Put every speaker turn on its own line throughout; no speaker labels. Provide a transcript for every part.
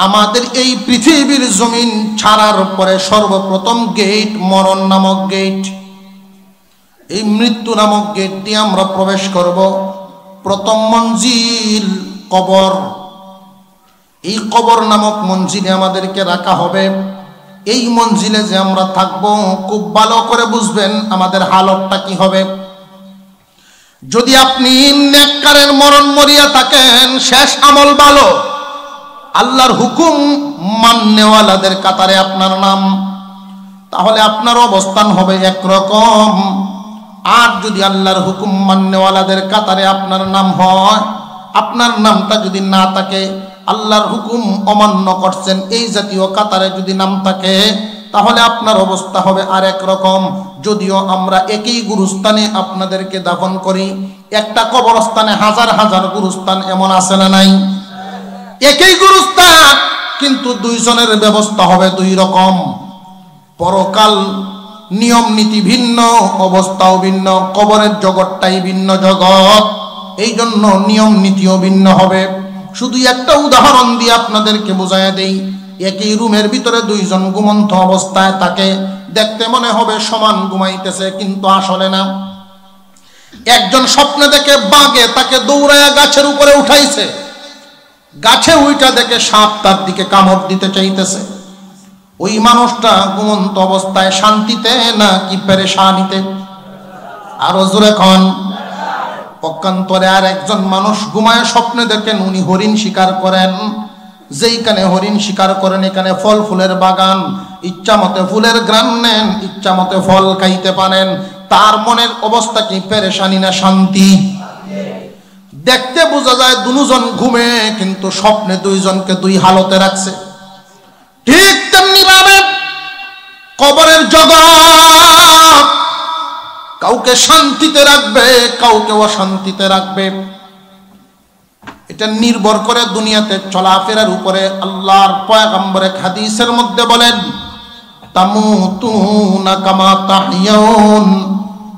আমাদের এই পৃথিবীর জমিন ছাড়ার পরে সর্বপ্রথম গেট মরণ নামক গেট, এই মৃত্যু নামক গেট দিয়ে আমরা প্রবেশ করব। প্রথম মঞ্জিল কবর। এই কবর নামক মঞ্জিলে আমাদেরকে রাখা হবে। এই মঞ্জিলে যে আমরা থাকব, খুব ভালো করে বুঝবেন আমাদের হালতটা কি হবে। যদি আপনি নেককারের মরণ মরিয়া থাকেন, শেষ আমল ভালো, আল্লাহর হুকুম মাননেওয়ালাদের কাতারে আপনার নাম, তাহলে আপনার অবস্থান হবে একরকম। আর যদি আল্লাহর হুকুম মাননেওয়ালাদের কাতারে আপনার নাম হয়, আপনার নামটা যদি না থাকে, আল্লাহর হুকুম অমান্য করছেন এই জাতীয় কাতারে যদি নাম থাকে, তাহলে আপনার অবস্থা হবে আরেক রকম। যদিও আমরা একই গুরুস্থানে আপনাদেরকে দাফন করি, একটা কবরস্থানে হাজার হাজার গুরুস্থান এমন আছে না নাই? একই গুরুস্থান, কিন্তু দুইজনের ব্যবস্থা হবে দুই রকম। পরকাল নিয়ম নীতি ভিন্ন, অবস্থাও ভিন্ন, কবরের জগৎটাই ভিন্ন জগৎ, এই জন্য নিয়ম নীতিও ভিন্ন হবে। শুধু একটা উদাহরণ দিয়ে আপনাদেরকে বোঝায় দেই। একই রুমের ভিতরে দুইজন ঘুমন্ত অবস্থায় থাকে, দেখতে মনে হবে সমান ঘুমাইতেছে, কিন্তু আসলে না। একজন স্বপ্নে দেখে বাঘে তাকে দৌড়ায়া গাছের উপরে উঠাইছে, গাছে উইটা দেখে সাপ তার দিকে কামড় দিতে চাইতেছে। ওই মানুষটা ঘুমন্ত অবস্থায় শান্তিতে না কি পেরেশানিতে? আরো জোরে খন। পক্ষান্তরে আর একজন মানুষ ঘুমায় স্বপ্নে দেখেন উনি হরিণ শিকার করেন। যেইখানে হরিণ শিকার করেন এখানে ফল ফুলের বাগান, ইচ্ছা মতে ফুলের গ্রান নেন, ইচ্ছা মতে ফল খাইতে পারেন। তার মনের অবস্থা কি পেরেশানি না শান্তি? দেখতে বোঝা যায় দুজন ঘুমে, কিন্তু স্বপ্নে দুইজনকে দুই হালতে রাখছে। ঠিক তেমনি ভাবে কবরের জগৎ কাউকে শান্তিতে রাখবে, কাউকে অশান্তিতে রাখবে। এটা নির্ভর করে দুনিয়াতে চলাফেরার উপরে। আল্লাহর পয়গম্বর এক হাদিসের মধ্যে বলেন, তামুতুনা কামা তাহইয়াউন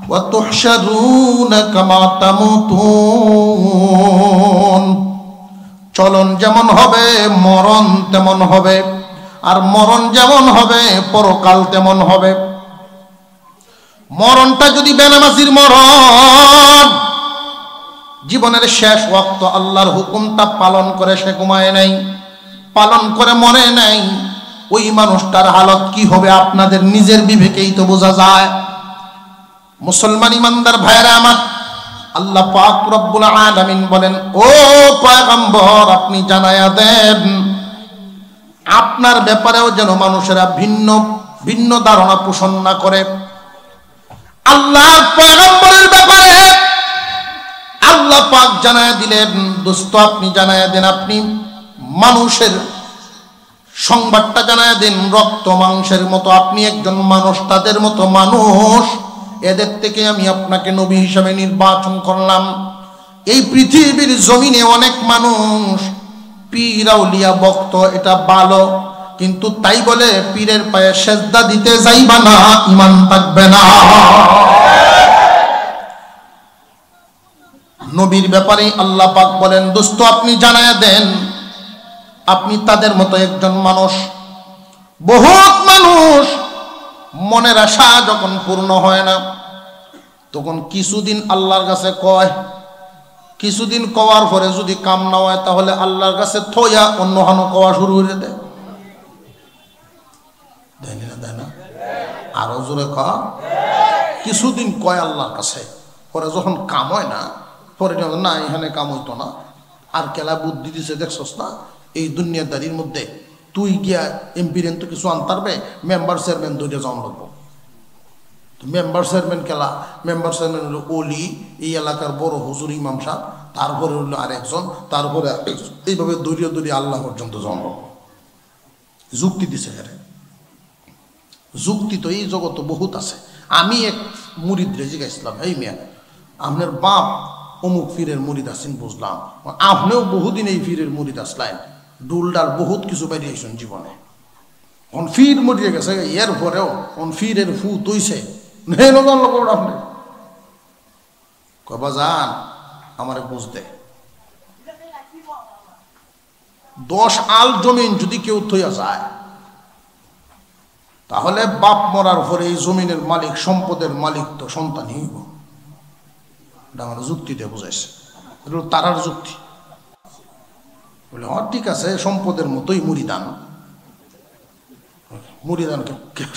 ওয়া তুহশারুনা কামা তামুতুন। চলন যেমন হবে মরণ তেমন হবে, আর মরণ যেমন হবে পরকাল তেমন হবে। মরণটা যদি বেনামাজির মরণ, জীবনের শেষ ওয়াক্ত আল্লাহর হুকুমটা পালন করে সে ঘুমায় নাই, পালন করে মরে নাই, ওই মানুষটার হালত কি হবে আপনাদের নিজের বিবেকেই তো বোঝা যায়। মুসলমান ইমানদার ভাইরা আমার, আল্লাহ পাক রব্বুল আলামিন বলেন, ও পয়গম্বর আপনি জানায়া দেন আপনার ব্যাপারেও যেন মানুষেরা ভিন্ন ভিন্ন ধারণা পোষণ না করে। আল্লাহর পয়গম্বরের ব্যাপারে আল্লাহ পাক জানায়া দিলেন, দোস্ত আপনি জানায়া দেন, আপনি মানুষের সংবাদটা জানায়া দেন, রক্ত মাংসের মতো আপনি একজন মানুষ, তাদের মতো মানুষ, এদের থেকে আমি আপনাকে নবী হিসাবে নির্বাচন করলাম। এই পৃথিবীর জমিনে অনেক মানুষ পীর আউলিয়া ভক্ত, এটা ভালো, কিন্তু তাই বলে পীরের পায়ে সেজদা দিতে যাইবা না, ঈমান থাকবে না। নবীর ব্যাপারে আল্লাহ পাক বলেন, দোস্ত আপনি জানায়া দেন আপনি তাদের মতো একজন মানুষ। বহুত মানুষ মনের আশা যখন পূর্ণ হয় না, তখন কিছুদিন আল্লাহর কাছে কয়, কিছুদিন কওয়ার পরে যদি কাম না হয়, তাহলে আল্লাহর কাছে থইয়া অন্য হানো কওয়া শুরু করে দেয়। দেয় না? আরো জোরে কয়। কিছুদিন কয় আল্লাহর কাছে, পরে যখন কাম হয় না, পরে না এখানে কাম হইতো না, আর কেলা বুদ্ধি দিছে দেখছস না, এই দুনিয়াদারির মধ্যে তুই গিয়া এমপিরেন তো কিছু আনতারবে, মেম্বার চেয়ারম্যান দুইটা যাওয়ান লাগবো। মেম্বার চেয়ারম্যান কেলা, মেম্বার চেয়ারম্যান হলো অলি, এই এলাকার বড় হুজুর ইমাম সাহেব, তারপরে হলো আরেকজন, তারপরে এইভাবে দৌড়িয়ে দৌড়িয়ে আল্লাহ পর্যন্ত জন্ম। যুক্তি দিছে আরে, যুক্তি তো এই জগৎ বহুত আছে। আমি এক মুরিদ রে জিজ্ঞাসলাম, এই মিয়া আপনার বাপ অমুক ফিরের মুরিদ আছেন, বুঝলাম আপনিও বহুদিন এই ফিরের মুরিদ আসলেন, ডুলডাল বহুত কিছু বেরিয়েছেন জীবনে, অন ফির মরিয়ে গেছে, এর পরেও অন ফিরের ফু তৈছে আপনি কবা যান আমারে বুঝতে। 10 আল জমিন যদি কেউ থইয়া যায়, তাহলে বাপ মরার পরে এই জমিনের মালিক, সম্পদের মালিক তো সন্তানই হইব। এটা আমার যুক্তি দিয়ে বুঝাইছে, এগুলো তারার যুক্তি। বলে ঠিক আছে, সম্পদের মতোই মুড়িদান। মুড়িদান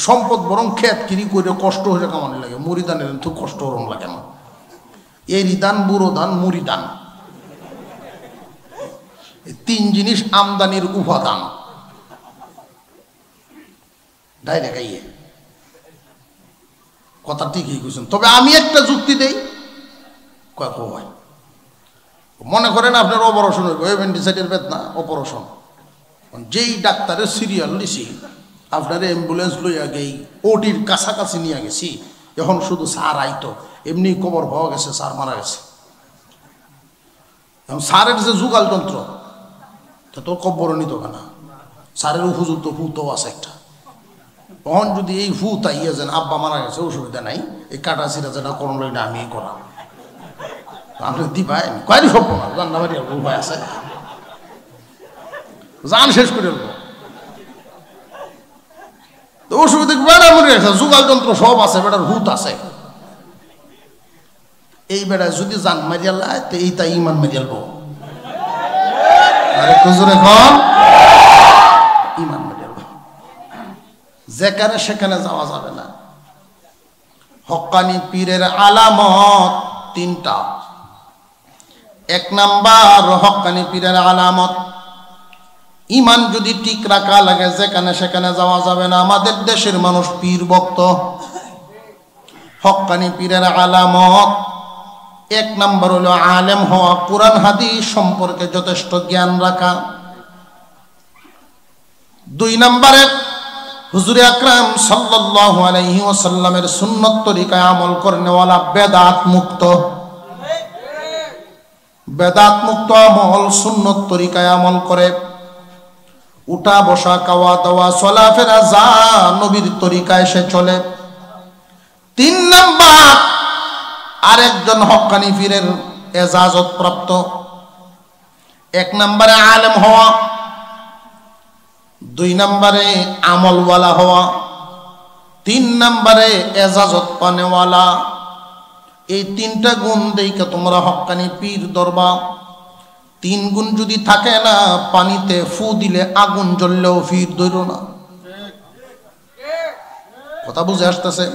সম্পদ বরং খেত কিরি করে কষ্ট হয়ে কামানি লাগে, মুড়িদানের তো কষ্ট ওরম লাগে না। এরি দান, বুড়ো দান, মুড়িদান, এই 3 জিনিস আমদানির উপাদান। ডাইরেক্ট আইয়ে কথা ঠিকই কইছেন। তবে আমি একটা যুক্তি দেই, কয়েক ভাই মনে করেন আপনার অপারেশন হইব, অ্যাপেন্ডিসাইটের বেদনা, অপারেশন। যেই ডাক্তারের সিরিয়াল দিছি, আপনার অ্যাম্বুলেন্স লইয়া গেই ওটির কাছাকাছি নিয়ে গেছি, এখন শুধু স্যার আইতো, এমনি খবর পাওয়া গেছে স্যার মারা গেছে। এখন স্যারের যে যুগাল যন্ত্র, তা তো কব্বর নিত না, স্যারের উপযুক্ত ফুতো আছে একটা। তখন যদি এই ফু তাইয়া যেন আব্বা মারা গেছে, অসুবিধা নাই, এই কাটা চিরা যেটা করুন এটা আমি করা, আপনি দিবাই কয়েকটি সব না জান্নাবাড়ি উপায় আছে, জান শেষ করে দেবো। তো অসুবিধা বেড়া মরে গেছে, যুগাল যন্ত্র সব আছে, বেটার হুত আছে। এই বেড়ায় যদি জান মারিয়াল তো এই তাই ইমান মারিয়ালবো, আরে কুজুর এখন ইমান মারিয়ালবো। যেখানে সেখানে যাওয়া যাবে না। হক্কানি পীরের আলামত 3টা। 1 নাম্বার হক্কানি পীরের আলামত, ইমান যদি ঠিক রাখা লাগে যেখানে সেখানে যাওয়া যাবে না। আমাদের দেশের মানুষ পীর ভক্ত। হক্কানি পীরের আলামত 1 নাম্বার হলো আলেম হওয়া, কুরআন হাদিস সম্পর্কে যথেষ্ট জ্ঞান রাখা। 2 নাম্বারে হুজুরে আকরাম সাল্লাল্লাহু আলাইহি ওয়াসাল্লামের সুন্নত তরিকায় আমল করনেওয়ালা, বেদাত মুক্ত। বেদাত মুক্ত আমল, সুন্নত তরিকায় আমল করে, উঠা বসা, খাওয়া দাওয়া, চলাফেরা যা নবীর তরিকায় সে চলে। 3 নাম্বার আরেকজন হক্কানি পীরের এজাজত প্রাপ্ত। 1 নাম্বারে আলেম হওয়া, 2 নাম্বারে আমলওয়ালা হওয়া, 3 নাম্বারে এজাজত পানেওয়ালা। এই 3টা গুণ দেখে তোমরা হক্কানি পীর ধরবা। 3 গুণ যদি থাকে না, পানিতে ফু দিলে আগুন জ্বললেও পীর ধরো না। কথা বুঝে আসতেছে?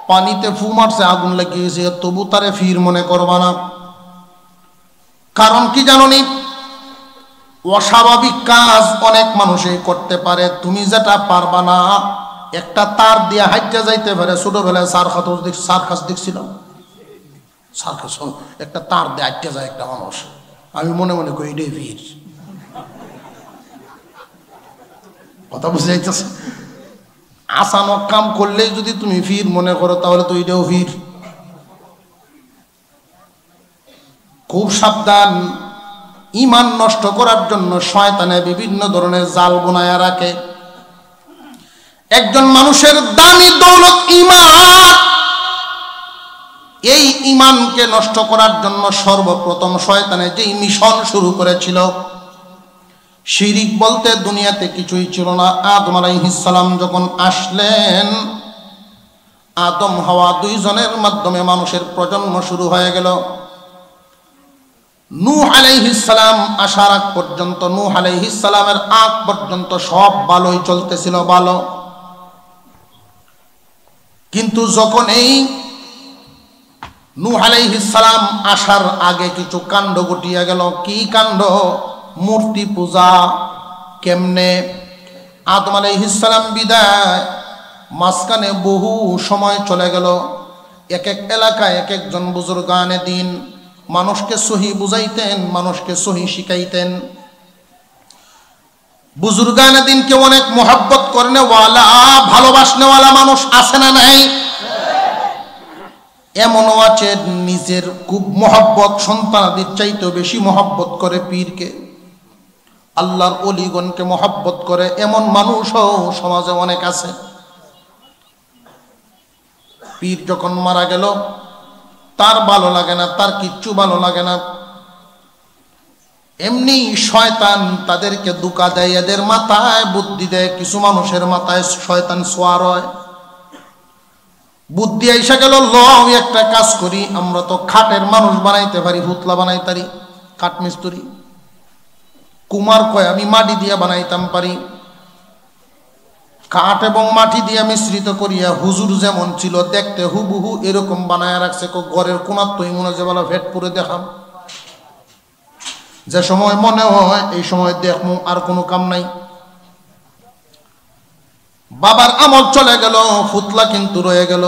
পানিতে ফু মারছে, আগুন লাগিয়েছে, তবু তারে পীর মনে করবা না। কারণ কি জানোনি? অস্বাভাবিক কাজ অনেক মানুষই করতে পারে, তুমি যেটা পারবা না। একটা তার দিয়ে হাইটে যাইতে পারে, ছোটবেলায় সার্কাস দেখছিলাম, সার্কাস একটা তার দিয়ে হাইটে যায় একটা মানুষ, আমি মনে মনে করি এটাই পীর। কথা বুঝে যাইতেছে? আসানক কাম করলেই যদি তুমি পীর মনে করো, তাহলে তো এটাও পীর। খুব সাবধান। ইমান নষ্ট করার জন্য শয়তানে বিভিন্ন ধরনের জাল বুনায়া রাখে। একজন মানুষের দামি দৌলত ঈমান, এই ঈমানকে নষ্ট করার জন্য সর্বপ্রথম শয়তানে যেই মিশন শুরু করেছিল, শিরিক বলতে দুনিয়াতে কিছুই ছিল না। আদম আলাইহিস সালাম যখন আসলেন, আদম হাওয়া 2 জনের মাধ্যমে মানুষের প্রজন্ম শুরু হয়ে গেল। নূহ আলাইহিস সালাম আসার আগ পর্যন্ত, নূহ আলাইহিস সালামের আগ পর্যন্ত সব ভালোই চলতেছিল, ভালো। কিন্তু যখন এই নূহ আলাইহিস সালাম আসার আগে কিছু কাণ্ড ঘটিয়া গেল। কি কাণ্ড? মূর্তি পূজা। কেমনে? আদম আলাইহিস সালাম বিদায়, মাঝখানে বহু সময় চলে গেল। এক এক এলাকায় এক একজন বুজুর্গানে দিন মানুষকে সহি বুঝাইতেন, মানুষকে সহি শিখাইতেন। বুজুর্গানে দিনকে অনেক মোহাব্বত করনেওয়ালা, ভালোবাসনেওয়ালা মানুষ আছে না নাই? এমনও আছে নিজের খুব মোহাব্বত, সন্তানাদির চাইতেও বেশি মোহাব্বত করে পীরকে, আল্লাহর ওলিগণকে মোহাব্বত করে, এমন মানুষও সমাজে অনেক আছে। পীর যখন মারা গেল, তার ভালো লাগে না, তার কিচ্ছু ভালো লাগে না। এমনি শয়তান তাদেরকে ধোঁকা দেয়, এদের মাথায় বুদ্ধি দেয়। কিছু মানুষের মাথায় শয়তান সোয়ার হয়, বুদ্ধি আইসা গেল, আমি একটা কাজ করি, আমরা তো খাটের মানুষ বানাইতে পারি, পুতলা বানাইতে পারি, কাঠ মিস্ত্রি। কুমার কয় আমি মাটি দিয়া বানাইতাম পারি, কাঠ এবং মাটি দিয়া মিশ্রিত করিয়া হুজুর যেমন ছিল দেখতে হুবহু এরকম বানায় রাখছে। ঘরের কোনার তুই মনে যে বলা ভেট পুরে দেখাম, যে সময় মনে হয় এই সময় দেখমু, আর কোনো কাম নাই। বাবার আমল চলে গেল, ফুতলা কিন্তু রয়ে গেল।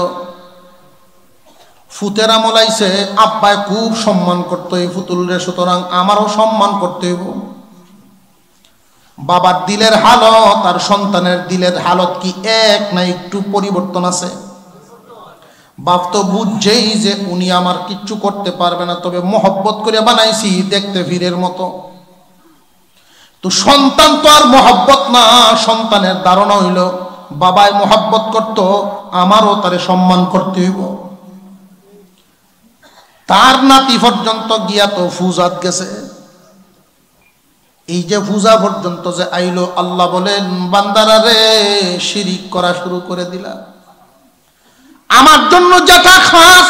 ফুতের আমল আইছে, আব্বায় খুব সম্মান করতো এই ফুতুলরে, সুতরাং আমারও সম্মান করতে হইব। বাবার দিলের হালত আর সন্তানের দিলের হালত কি এক, না একটু পরিবর্তন আছে? বাপ তো বুঝছেই যে উনি আমার কিচ্ছু করতে পারবে না, তবে মহব্বত করে বানাইছি দেখতে ভিড়ের মতো। তো সন্তান তো আর মহব্বত না, সন্তানের ধারণা হইল বাবায় মহব্বত করত, আমারও তারে সম্মান করতে হইব। তার নাতি পর্যন্ত গিয়া তো ফুজাত গেছে। এই যে পূজা পর্যন্ত যে আইলো, আল্লাহ বলেন বান্দারা রে শিরিক করা শুরু করে দিলা, আমার জন্য যেটা খাস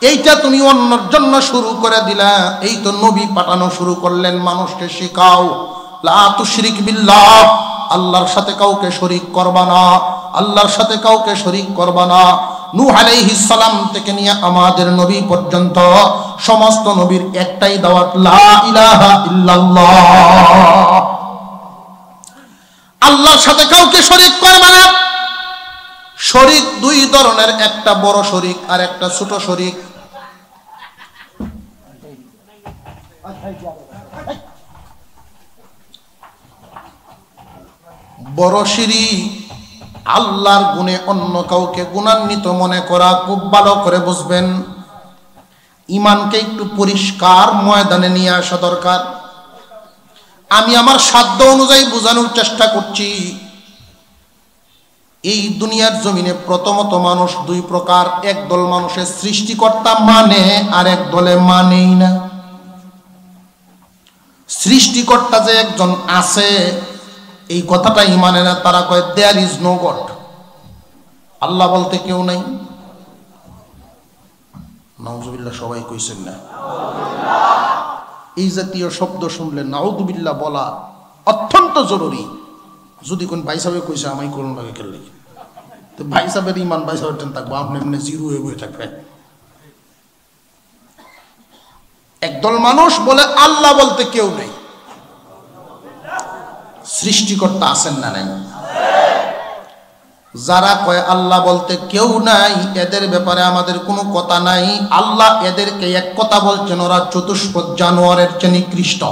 এইটা তুমি অন্যর জন্য শুরু করে দিলা। এই তো নবী পাঠানো শুরু করলেন, মানুষকে শিখাও লা তুশরিক বিল্লাহ, আল্লাহর সাথে কাউকে শরীক করবা না, আল্লাহর সাথে কাউকে শরীক করবা না। নূহ আলাইহিস সালাম থেকে নিয়ে আমাদের নবী পর্যন্ত সমস্ত নবীর একটাই দাওয়াত, লা ইলাহা ইল্লাল্লাহ, আল্লাহর সাথে কাউকে শরীক করবা না। শরীক দুই ধরনের, একটা বড় শরীক আর একটা ছোট শরীক। বড় শিরিক আল্লাহর গুণে অন্য কাউকে গুণান্বিত মনে করা। খুব ভালো করে বুঝবেন, ইমানকে একটু পরিষ্কার ময়দানে নিয়ে আসা দরকার। আমি আমার সাধ্য অনুযায়ী বোঝানোর চেষ্টা করছি। এই দুনিয়ার জমিনে প্রথমত মানুষ দুই প্রকার, একদল মানুষের সৃষ্টিকর্তা মানে, আর এক দলে মানেই না। সৃষ্টিকর্তা যে একজন আছে এই কথাটাই মানে না, তারা কয় দেয়ার ইজ নো গড, আল্লাহ বলতে কেউ নাই। নাউজুবিল্লাহ, সবাই কইছেন না? এই জাতীয় শব্দ শুনলে নাউজুবিল্লাহ বলা অত্যন্ত জরুরি। যদি কোন ভাই সাহেব কইছে আমি করুন লাগে খেললে, তো ভাই সাহেবের ইমান ভাই সাহেবের টেন থাকবো, আপনি এমনি জিরো হয়ে বয়ে থাকবেন। একদল মানুষ বলে আল্লাহ বলতে কেউ নেই, সৃষ্টিকর্তা আছেন না নাই? যারা কয় আল্লাহ বলতে কেউ নাই, এদের ব্যাপারে আমাদের কোনো কথা নাই। আল্লাহ এদেরকে এক কথা বলছেন, ওরা চতুষ্পদ জানোয়ারের চেয়ে নিকৃষ্ট।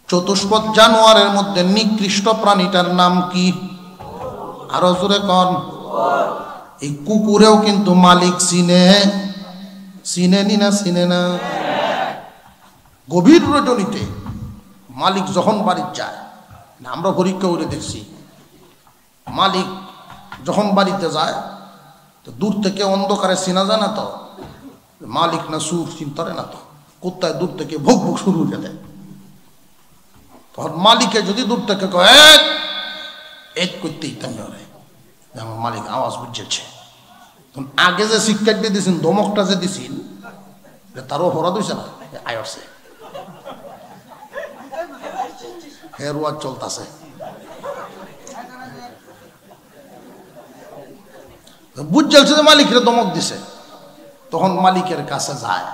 চতুষ্পদ জানোয়ারের মধ্যে নিকৃষ্ট প্রাণীটার নাম কি? আরো জোরে কন। এই কুকুরেও কিন্তু মালিক চিনে, চিনেনি না? চিনে না? গভীর রজনীতে মালিক যখন বাড়িতে যায়, আমরা পরীক্ষা করে দেখছি, মালিক যখন বাড়িতে যায় তো দূর থেকে অন্ধকারে চিনা যায় না, তো মালিক না সুর চিনতে পারে না, তো কুত্তায় দূর থেকে ভুক ভুক শুরু হয়ে দেয়। তখন মালিকে যদি দূর থেকে কয় এক করতেই তাই আমার মালিক আওয়াজ বুঝেছে, তখন আগে যে শিক্ষা দিয়ে দিয়েছেন, ধমকটা যে দিছেন, তারও হরা দিয়েছে না, আয়সে হেরুয়ার চলতেছে। বুঝছে যে মালিকের ধমক দিছে, তখন মালিকের কাছে যায়,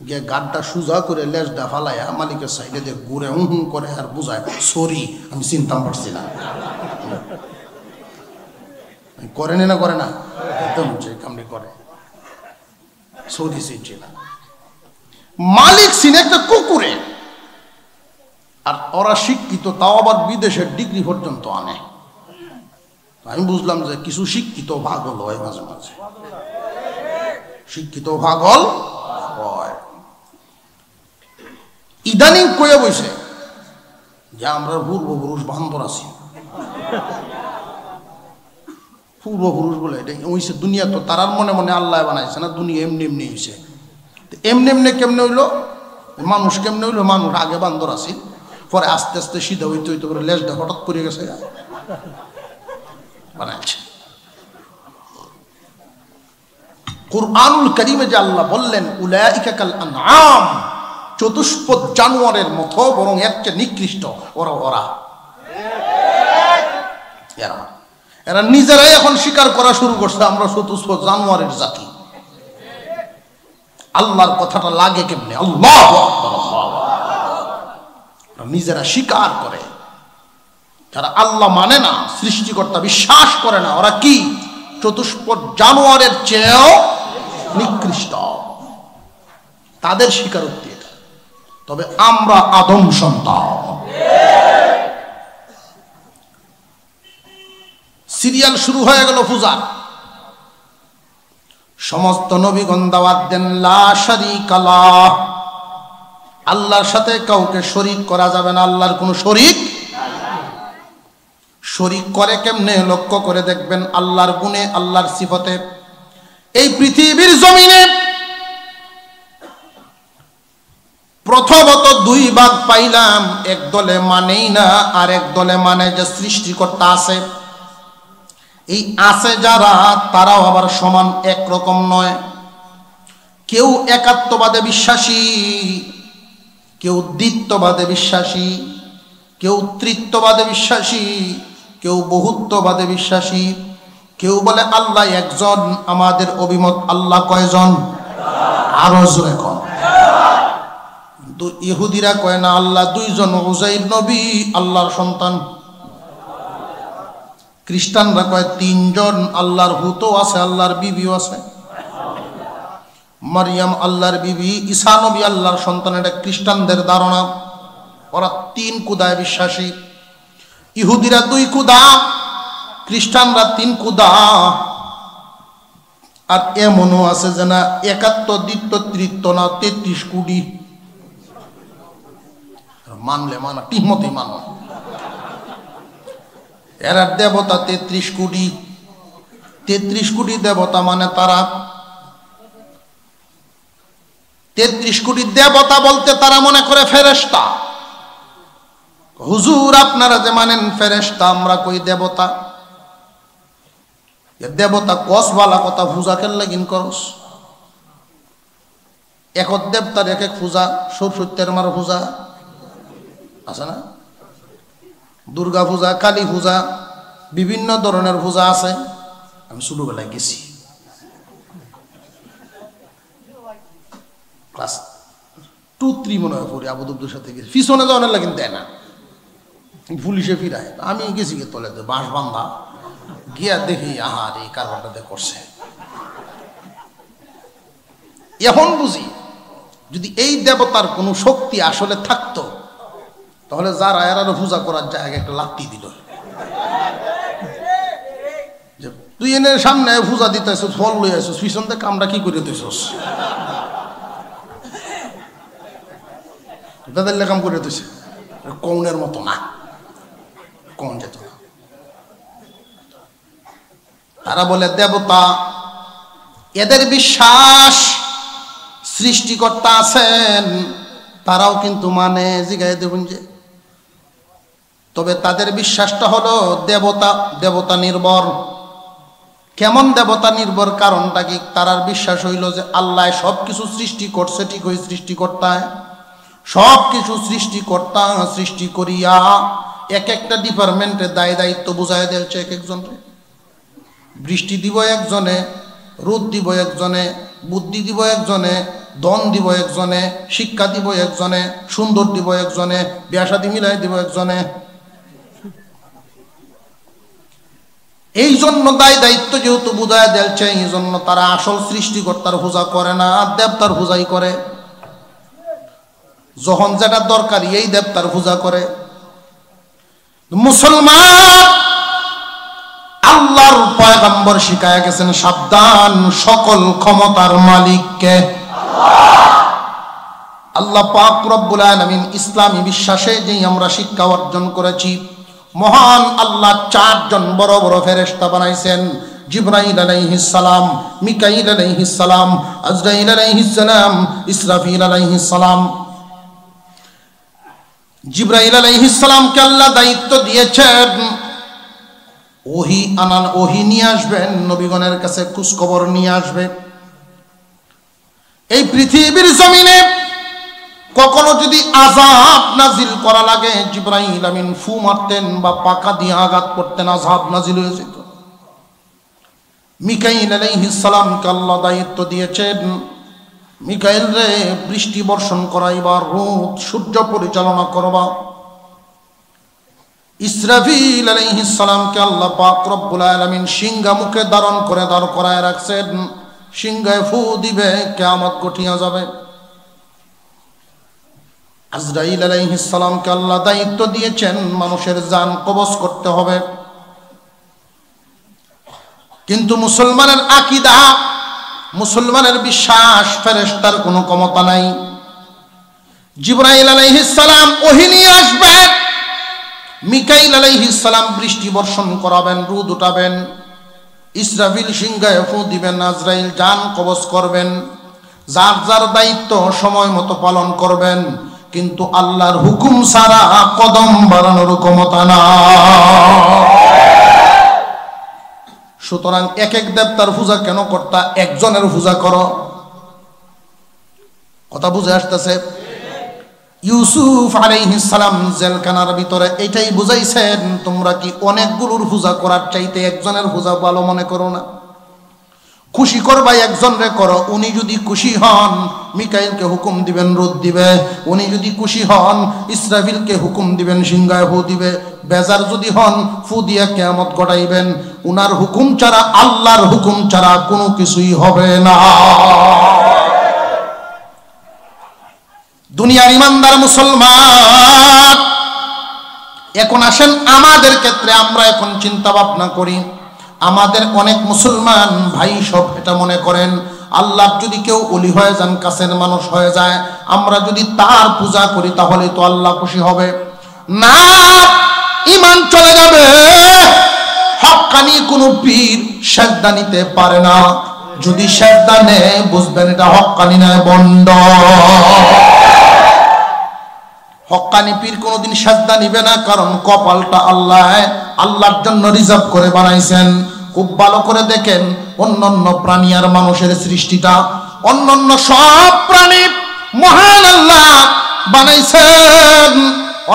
গিয়ে গাড্ডা সোজা করে লেজটা ফালাইয়া মালিকের সাইডে দিয়ে ঘুরে হুম করে আর বুঝায়, সরি আমি চিনতাম পারছি না। করেনি না? করে না? একদম কামড়ি করে, সরি চিনছি না। মালিক চিনে একটা কুকুরে, আর ওরা শিক্ষিত, তাও আবার বিদেশের ডিগ্রি পর্যন্ত আনে। আমি বুঝলাম যে কিছু শিক্ষিত পাগল হয় মাঝে মাঝে, শিক্ষিত পাগল হয়। ইদানিং কয়ে বইছে যে আমরা পূর্বপুরুষ বান্দর আছি। পূর্বপুরুষ বলে এটা হইছে দুনিয়া, তো তারার মনে মনে আল্লাহ বানাইছে না, দুনিয়া এমনি এমনি হয়েছে। এমনি এমনি কেমনে হইলো মানুষ, কেমনে হইলো মানুষ? আগে বান্দর আছিল, পরে আস্তে আস্তে সিধা হইতে হইতে করে লেজটা হঠাৎ পড়ে গেছে বানাচ্ছে। কুরআনুল কারীমে যে আল্লাহ বললেন উলাইকা কাল আনআম, চতুষ্পদ জানোয়ারের মতো, বরং এর চেয়ে নিকৃষ্ট ওরা এরা নিজেরাই এখন স্বীকার করা শুরু করছে আমরা চতুষ্পদ জানোয়ারের জাতি। আল্লাহর কথাটা লাগে কেমনে? আল্লাহু আকবার, নিজেরা স্বীকার করে। যারা আল্লাহ মানে না, সৃষ্টিকর্তা বিশ্বাস করে না, ওরা কি? চতুষ্পদ জানোয়ারের চেয়েও নিকৃষ্ট। তাদের স্বীকারোক্তি এটা। তবে আমরা আদম সন্তান। সিরিয়াল শুরু হয়ে গেল পূজার। সমস্ত নবীগণ দাওয়াত দেন লা শারীকা লাহ, আল্লাহর সাথে কাউকে শরীক করা যাবে না। আল্লাহর কোনো শরীক শরীক করে কেমনে? লক্ষ্য করে দেখবেন আল্লাহর গুণে, আল্লাহর সিফতে। এই পৃথিবীর জমিনে প্রথমত দুই ভাগ পাইলাম, এক দলে মানেই না, আর এক দলে মানে যে সৃষ্টিকর্তা আছে। এই আছে যারা, তারাও আবার সমান একরকম নয়। কেউ একাত্মবাদে বিশ্বাসী, কেউ দ্বিত্ববাদে বিশ্বাসী, কেউ তৃত্ববাদে বিশ্বাসী, কেউ বহুত্ববাদে বিশ্বাসী। কেউ বলে আল্লাহ একজন, আমাদের অভিমত আল্লাহ কয়জন? আরো জোরে কন। কিন্তু ইহুদিরা কয় না, আল্লাহ দুইজন, উযাইর নবী আল্লাহর সন্তান। খ্রিস্টানরা কয় তিনজন, আল্লাহর হুতো আছে, আল্লাহর বিবিও আছে। মারিয়াম আল্লাহর বিবি, ঈসা নবী আল্লাহর সন্তান, এটা খ্রিস্টানদের ধারণা। ওরা তিন কুদায় বিশ্বাসী। ইহুদিরা দুই কুদা, খ্রিস্টানরা তিন কুদা। আর এমনও আছে যে না, একাত্ম, দ্বিত্ব, তৃত্ব না, 33 কোটি। মানলে মানা, ঠিকমতই মানো। এরা দেবতা 33 কোটি। 33 কোটি দেবতা মানে তারা 33 কোটি দেবতা বলতে তারা মনে করে ফেরেশতা। হুজুর আপনারা যে মানেন ফেরেশতা, আমরা কই দেবতা। দেবতা কসবালা কথা, পূজা কেন লাগিন করস? এক দেবতার এক এক পূজা। সরস্বতীর মার পূজা আছে না, দুর্গা পূজা, কালী পূজা, বিভিন্ন ধরনের পূজা আছে। আমি ছোটবেলায় গেছি, ক্লাস 2-3 মনে হয় পড়ি, আবুদুব্দুর সাথে গেছি। পিছনে যাওয়ার লাগিন দেয় না, পুলিশে ফিরায়। আমি গেছি গে তলে বাঁশ বান্ধা, গিয়া দেখি আহার এই কারবারটা করছে। এখন বুঝি যদি এই দেবতার কোনো শক্তি আসলে থাকতো, তাহলে যারা এরা পূজা করার জায়গায় একটা লাত্তি দিল। যে তুই এনে সামনে পূজা দিতে আসছিস, ফল লই আসছিস, পিছন থেকে কামটা কি করে দিছিস? তাদের লেখাম করে দিছে। কৌনের মতো না, কৌন যেত না। তারা বলে দেবতা। এদের বিশ্বাস সৃষ্টিকর্তা আছেন, তারাও কিন্তু মানে জিগাই দেবেন যে। তবে তাদের বিশ্বাসটা হলো দেবতা, দেবতা নির্ভর। কেমন দেবতা নির্ভর? কারণটা কি? তারার বিশ্বাস হইল যে আল্লাহ সব কিছু সৃষ্টি করছে, ঠিক ওই সৃষ্টিকর্তায় সব কিছু সৃষ্টিকর্তা সৃষ্টি করিয়া এক একটা ডিপার্টমেন্টের দায় দায়িত্ব বুঝাই দিয়েছে এক একজনকে। বৃষ্টি দিব একজনে, রোদ দিব একজনে, বুদ্ধি দিব একজনে, ধন দিব একজনে, শিক্ষা দিব একজনে, সুন্দর দিব একজনে, বিয়াশাদি মিলাই দিব একজনে। এই জন্য দায় দায়িত্ব যেহেতু বুঝায় দিয়েছে, এই জন্য তারা আসল সৃষ্টিকর্তার পূজা করে না, দেবতার পূজাই করে। যখন যেটা দরকার এই দেবতার পূজা করে। মুসলমান, আল্লাহর পয়গম্বর শিখায় গেছেন সাবধান, সকল ক্ষমতার মালিককে আল্লাহ পাক রব্বুল আলামিন। ইসলামী বিশ্বাসে যেই আমরা শিক্ষা অর্জন করেছি, মহান আল্লাহ 4 জন বড় বড় ফেরেশতা বানাইছেন, জিবরাইল আলাইহিস সালাম, মিকাইল আলাইহিস সালাম, আজরাইল আলাইহিস সালাম, ইসরাফিল আলাইহিস সালাম। জিবরাইল আলাইহিস সালামকে আল্লাহ দায়িত্ব দিয়েছেন ওহী নিয়ে আসবেন, নবীগণের কাছে খোঁজখবর নিয়ে আসবে। এই পৃথিবীর জমিনে কখনো যদি আযাব নাজিল করা লাগে, জিবরাইল আমিন ফু মারতেন বা পাকা দিয়ে আঘাত করতেন, আযাব নাজিল হয়ে যেত। মিকাইল আলাইহিস সালামকে আল্লাহ দায়িত্ব দিয়েছেন, মিকাইল রে বৃষ্টি বর্ষণ করাইবা, রোদ সূর্য পরিচালনা করবা। ইসরাফিল আলাইহিস সালামকে আল্লাহ পাক রব্বুল আলামিন সিংহা মুখে ধারণ করে দাঁড় করায় রাখছেন, সিংহায় ফু দিবে, কিয়ামত ঘটিয়া যাবে। আজরাইল আলাইহিস সালামকে আল্লাহ দায়িত্ব দিয়েছেন মানুষের জান কবজ করতে হবে। কিন্তু মুসলমানের আকীদা, মুসলমানের বিশ্বাস ফেরেশতার কোনো ক্ষমতা নাই। জিবরাইল আলাইহিস সালাম ওহী নিয়ে আসবেন, মিকাইল আলাইহিস সালাম বৃষ্টি বর্ষণ করাবেন, রোদ উঠাবেন, ইসরাফিল সিংহায় ফু দিবেন, আজরাইল জান কবজ করবেন। যার যার দায়িত্ব সময় মতো পালন করবেন, কিন্তু আল্লাহর হুকুম ছাড়া কদম বাড়ানোর ক্ষমতা না। সুতরাং এক এক দেবতার পূজা কেন করতা, একজনের পূজা করো। কথা বুঝে আসতেছে? ইউসুফ আলাইহিস সালাম জেলখানার ভিতরে এটাই বুঝাইছেন, তোমরা কি অনেকগুলোর পূজা করার চাইতে একজনের পূজা ভালো মনে করো না? খুশি করবা একজনরে করো, উনি যদি খুশি হন মিকাইলকে হুকুম দিবেন রোদ দিবে, উনি যদি খুশি হন ইসরাফিলকে হুকুম দিবেন সিংহায় ফু দিবে। বেজার যদি হন ফু দিয়া কিয়ামত ঘটাইবেন। উনার হুকুম ছাড়া, আল্লাহর হুকুম ছাড়া কোনো কিছুই হবে না। দুনিয়ার ইমানদার মুসলমান, এখন আসেন আমাদের ক্ষেত্রে আমরা এখন চিন্তা ভাবনা করি। আমাদের অনেক মুসলমান ভাই সব এটা মনে করেন, আল্লাহ যদি কেউ ওলি হয়ে যান, কাছের মানুষ হয়ে যায়, আমরা যদি তার পূজা করি তাহলে তো আল্লাহ খুশি হবে। না, ঈমান চলে যাবে। হক্কানি কোনো পীর সেজদা নিতে পারে না। যদি সেজদা নেয় বুঝবেন এটা হক্কানি নয়, বন্ড। হক্কানি পীর কোনোদিন সেজদা নিবে না, কারণ কপালটা আল্লাহর জন্য রিজার্ভ করে বানাইছেন। খুব ভালো করে দেখেন, অন্যান্য প্রাণী আর মানুষের সৃষ্টিটা, অন্যান্য সব প্রাণী মহান আল্লাহ বানাইছেন।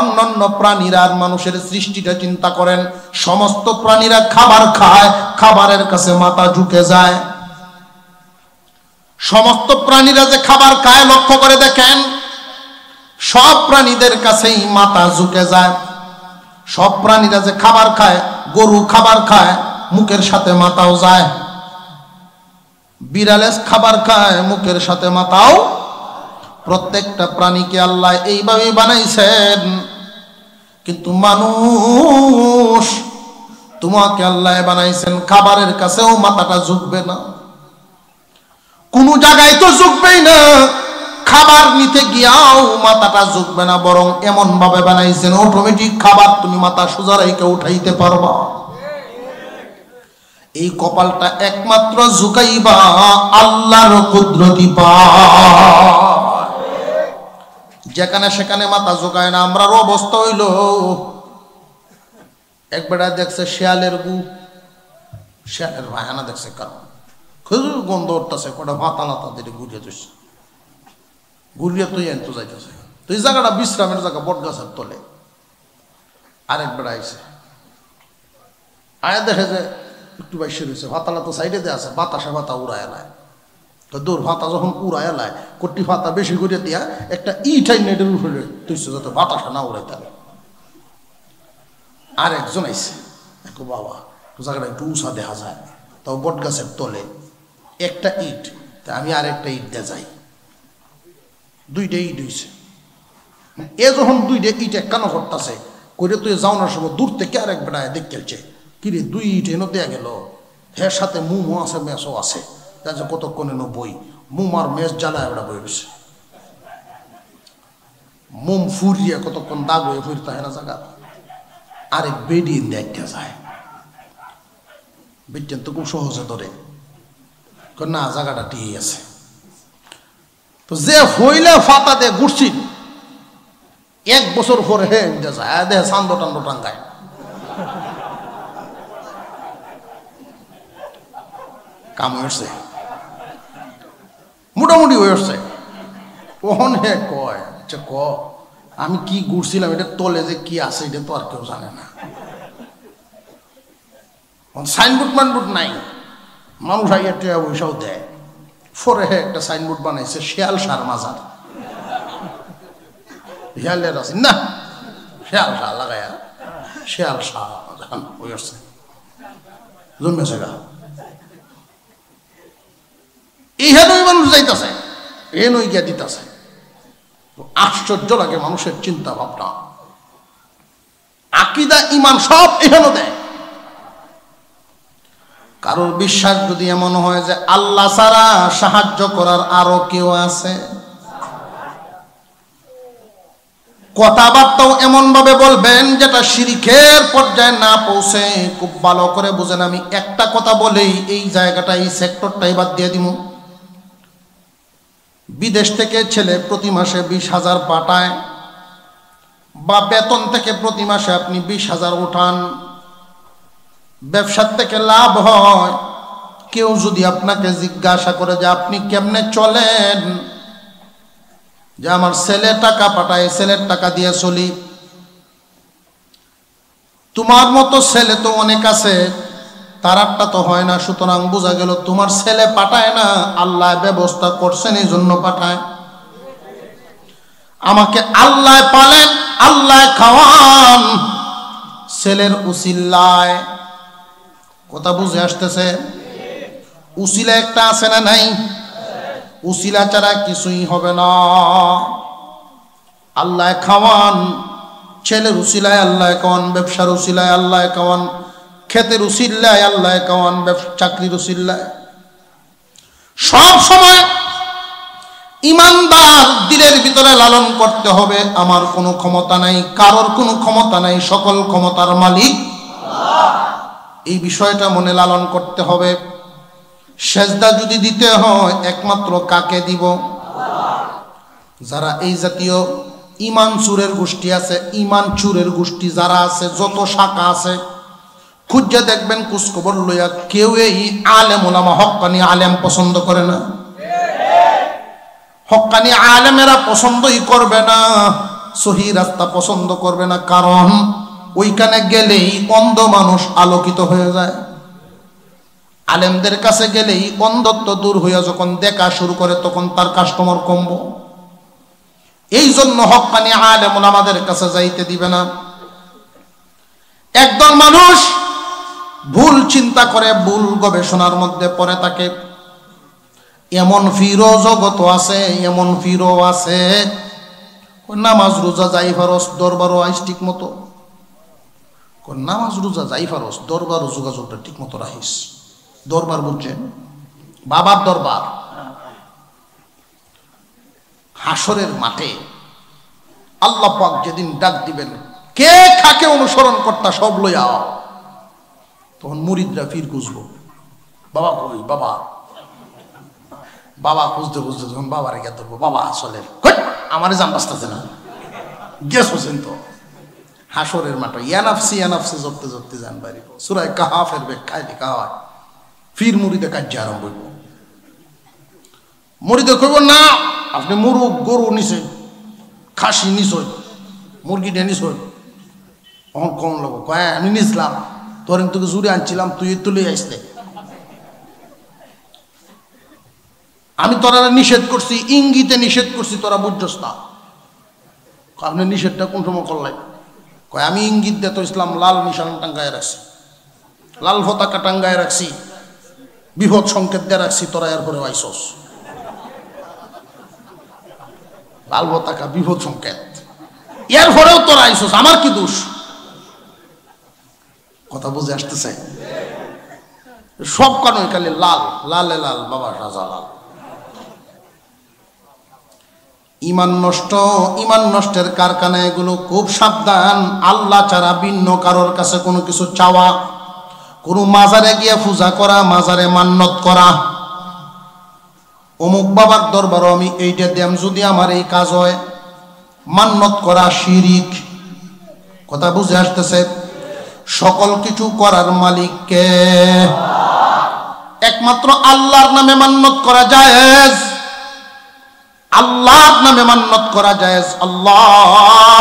অন্যান্য প্রাণীরা আর মানুষের সৃষ্টিটা চিন্তা করেন, সমস্ত প্রাণীরা খাবার খায়, খাবারের কাছে মাথা ঝুঁকে যায়। সমস্ত প্রাণীরা যে খাবার খায় লক্ষ্য করে দেখেন, সব প্রাণীদের কাছেই মাথা ঝুঁকে যায়। সব প্রাণীরা যে খাবার খায়, গরু খাবার খায় মুখের সাথে মাথাও যায়, বিড়ালে খাবার খায় মুখের সাথে মাথাও। প্রত্যেকটা প্রাণীকে আল্লাহ এইভাবেই বানাইছেন। কিন্তু মানুষ, তোমাকে আল্লাহ বানাইছেন খাবারের কাছেও মাথাটা ঝুঁকবে না, কোন জায়গায় তো ঝুঁকবেই না। খাবার নিতে গিয়াও মাথাটা ঝুঁকবে না, বরং এমন ভাবে বানাইছেন অটোমেটিক খাবার তুমি মাথা সোজা রেখে উঠাইতে পারবা। এই কপালটা একমাত্র ঝুঁকাইবা আল্লাহর কুদরতি পায়। যেখানে সেখানে মাথা ঝুঁকায় না। আমরার অবস্থা হইল, একবেলা দেখছে শিয়ালের গু, শিয়ালের ভায়ানা দেখছে, কারণ খুব গন্ধ উঠতেছে, কটা ভাতা লাতা দিয়ে ঘুরিয়ে তুইছে, ঘুরিয়ে তুই এনতো যাইতেছে। তো এই জায়গাটা বিশ্রামের জায়গা, বট গাছের তলে। আরেক বেড়া আইছে, আয়া দেখে যে একটু বাইশে রয়েছে, ভাতা লাতা সাইডে দিয়ে আছে, বাতাসে ভাতা উড়ায় এলায়। তো দূর ভাতা যখন উড়ায় এলায়, কটি ভাতা বেশি করে দিয়া একটা ইটাই নেটের উপরে তুইছে, যাতে বাতাসা না উড়াইতে হবে। আর একজন আইছে, বাবা জায়গাটা একটু উঁচা দেখা যায়, তাও বট গাছের তলে একটা ইট, তা আমি আর একটা ইট দিয়ে যাই। দুইটা ইট হইছে। এ যখন দুইটা ইট একখানো করতেছে, করে তুই যাওয়ার সময় দূর থেকে আরেক বেড়ায় দেখতেছে, কিরে দুই ইট এনে দেয়া গেল, হের সাথে মুমো আছে, মেসও আছে, কতক্ষণ এনো বই, মুম আর মেস জ্বালায় বেড়া বই রয়েছে। মুম ফুরিয়ে কতক্ষণ দাগ হয়ে ফুরতে হয় না জায়গা, আরেক বেডি দেখা যায়। বিজ্ঞান তো খুব সহজে ধরে, না জায়গাটা ঠিক আছে। তো যে হইলে ফাতা দে ঘুরছিল 1 বছর পরে হে যায় দেহে চান্দ টান্দ টাঙ্গায়, কাম হয়েছে মোটামুটি হয়েছে। ওহন হে কয় আচ্ছা আমি কি ঘুরছিলাম, এটা তলে যে কি আছে এটা তো আর কেউ জানে না। সাইনবোর্ড মানবোর্ড নাই, মানুষ আইয়া টিয়া পয়সাও দেয়। পরে একটা সাইনবোর্ড বানাইছে শিয়াল সার মাজার, শিয়ালের আছে না, শিয়াল শাহ লাগাইয়া শিয়াল শাহ হয়েছে জন্মেছে গা। এইখানেই মানুষ যাইতেছে, এ নই গিয়া দিতেছে। আশ্চর্য লাগে মানুষের চিন্তা ভাবনা, আকীদা ঈমান সব এখানে দেয়। কারোর বিশ্বাস যদি এমন হয় যে আল্লাহ ছাড়া সাহায্য করার আরো কেউ আছে, কথাবার্তাও এমন ভাবে বলবেন যেটা শিরকের পর্যায়ে না পৌঁছে। খুব ভালো করে বুঝেন, আমি একটা কথা বলেই এই জায়গাটা এই সেক্টরটাই বাদ দিয়ে দিব। বিদেশ থেকে ছেলে প্রতি মাসে 20,000 পাঠায়, বা বেতন থেকে প্রতি মাসে আপনি 20,000 উঠান, ব্যবসার থেকে লাভ হয়। কেউ যদি আপনাকে জিজ্ঞাসা করে যে আপনি কেমনে চলেন, যে আমার ছেলে টাকা পাঠায়, ছেলের টাকা দিয়ে চলি। তোমার মতো ছেলে তো অনেক আছে, তারারটা তো হয় না, সুতরাং বোঝা গেল তোমার ছেলে পাঠায় না, আল্লাহ ব্যবস্থা করছেন এই জন্য পাঠায়। আমাকে আল্লাহ পালেন, আল্লাহ খাওয়ান, ছেলের উসিলায়। কথা বুঝে আসতেছে? উসিলা একটা আছে না নাই? উসিলা ছাড়া কিছুই হবে না। আল্লাহ খাওয়ান, ছেলের উসিলায় আল্লাহ খাওয়ান, ব্যবসার উসিলায় আল্লাহ খাওয়ান, ক্ষেতের উসিলায় আল্লাহ খাওয়ান, চাকরির উসিলায়। সব সময় ইমানদার দিলের ভিতরে লালন করতে হবে, আমার কোনো ক্ষমতা নাই, কারোর কোনো ক্ষমতা নাই, সকল ক্ষমতার মালিক আল্লাহ। এই বিষয়টা মনে লালন করতে হবে। সেজদা যদি দিতে হয় একমাত্র কাকে দিব? যারা এই জাতীয় ইমান চুরের গোষ্ঠী আছে, ইমান চুরের গোষ্ঠী যারা আছে, যত শাখা আছে, খুঁজে দেখবেন খোঁজখবর লইয়া কেউ এই আলেম ওলামা হক্কানি আলেম পছন্দ করে না। হক্কানি আলেমেরা পছন্দই করবে না, সহি রাস্তা পছন্দ করবে না, কারণ ওইখানে গেলেই অন্ধ মানুষ আলোকিত হয়ে যায়। আলেমদের কাছে গেলেই অন্ধত্ব দূর হইয়া যখন দেখা শুরু করে তখন তার কাস্টমার কমব। এই জন্য হক্কানি আলেম আমাদের কাছে যাইতে দিবে না। একদল মানুষ ভুল চিন্তা করে, ভুল গবেষণার মধ্যে পড়ে থাকে। এমন ফিরো জগত আছে, এমন ফিরো আছে, নামাজ রোজা যাই ফারস, দরবারও আইস ঠিক মতো। নামাজ রোজা যাই ফারস, দরবারও যোগাযোগটা ঠিক মতো রাখিস। দরবার বুঝছেন? বাবার দরবার। হাসরের মাঠে আল্লাহ পাক যেদিন ডাক দিবেন, কে কাকে অনুসরণ করতা সব লইয়া, তখন মুরিদরা ফির খুঁজবো, বাবা কই বাবা। বাবা খুঁজতে খুঁজতে যখন বাবারে গে ধরবো, বাবা আসলে আমারে জান বাঁচতেছে না, গেছেন তো। হাসরের মাঠে ইয়ানাফসি ইয়ানাফসি জপতে জপতে জান বাড়িব। সূরা কাহাফের ব্যাখ্যায় লেখা হয়, ফির মুরিদে কার্য আরম্ভ হইব। মুরিদে কইব না, আপনি গরু নিছে, খাসি নিছই, মুরগিটা নিছই। তখন কম লোক কয় আমি নিছিলাম, তোর তোকে জুড়ে আনছিলাম, তুই তুলে আসতে। আমি তোরা নিষেধ করছি, ইঙ্গিতে নিষেধ করছি, তোরা বুঝছস না। আপনি নিষেধটা কোন সময় করলেন? কয় আমি ইঙ্গিত দিয়ে তো ইসলাম লাল নিশান টাঙ্গায় রাখছি, লাল পতাকা টাঙ্গায় রাখছি, বিপদ সংকেত দিয়ে রাখছি, তোরা এরপরে আইসস। লাল পতাকা বিপদ সংকেত, এরপরেও তোরা আইসস, আমার কি দোষ? কথা বুঝে আসতেছে? সব কারণ খালি লাল, লালে লাল, বাবা রাজা লাল। ইমান নষ্ট, ইমান নষ্টের কারখানা এগুলো। খুব সাবধান, আল্লাহ ছাড়া ভিন্ন কারোর কাছে কোনো কিছু চাওয়া, কোনো মাজারে গিয়া পূজা করা, মাজারে মান্নত করা, অমুক বাবার দরবারও আমি এইটা দিয়াম যদি আমার এই কাজ হয়, মান্নত করা শিরিক। কথা বুঝে আসতেছে? সকল কিছু করার মালিক কে? একমাত্র আল্লাহর নামে মান্নত করা জায়েজ, আল্লাহর নামে মান্নত করা জায়েজ। আল্লাহ,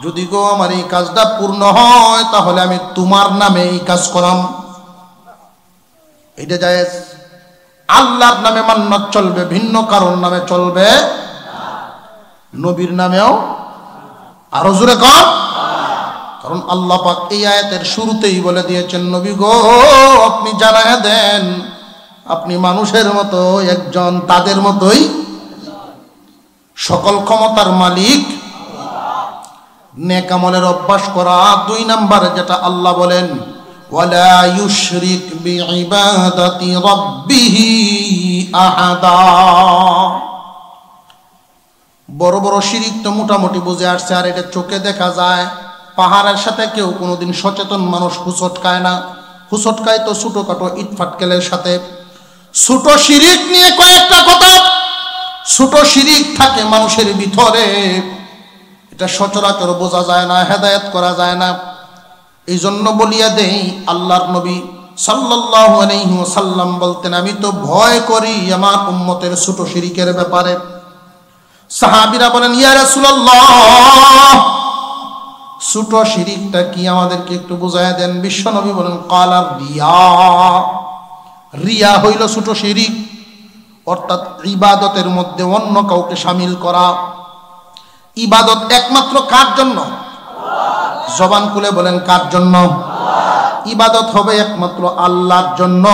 যদি গো আমার এই কাজটা পূর্ণ হয় তাহলে আমি তোমার নামে এই কাজ করাম, এটা জায়েজ। আল্লাহর নামে মান্নত চলবে, ভিন্ন কারোর নামে চলবে, নবীর নামেও। আরো জোরে কর। কারণ আল্লাহ পাক এই আয়াতের শুরুতেই বলে দিয়েছেন, নবী গো আপনি জানায়া দেন আপনি মানুষের মতো একজন, তাদের মতোই, সকল ক্ষমতার মালিক। নেক আমলের অভ্যাস করা। 2 নম্বরে যেটা আল্লাহ বলেন, ওয়ালা ইউশরিক বিইবাদাতি রাব্বিহি আহাদা। বড় বড় শিরিক তো মোটামুটি বুঝে আসছে, আর এটা চোখে দেখা যায়। পাহাড়ের সাথে কেউ কোনোদিন সচেতন মানুষ হুচটকায় না, হুচটকায় তো ছোটখাটো ইটফাটকেলের সাথে। ছোট শিরিক নিয়ে কয়েকটা কথা। ছোট শিরিক থাকে মানুষের ভিতরে, এটা সচরাচর বোঝা যায় না, হেদায়েত করা যায় না। এই জন্য বলিয়া দেই, আল্লাহর নবী সাল্লাল্লাহু আলাইহি ওয়াসাল্লাম বলতেন, আমি তো ভয় করি আমার উম্মতের ছোট শিরিকের ব্যাপারে। সাহাবীরা বলেন, ইয়া রাসূলুল্লাহ ছোট শিরিকটা কি, আমাদেরকে একটু বুঝায়া দেন। বিশ্বনবী বলেন, কালা রিয়া। রিয়া হইল ছোট শিরিক, অর্থাৎ ইবাদতের মধ্যে অন্য কাউকে শামিল করা। ইবাদত একমাত্র কার জন্য? জবান খুলে বলেন, কার জন্য? ইবাদত হবে একমাত্র আল্লাহর জন্য।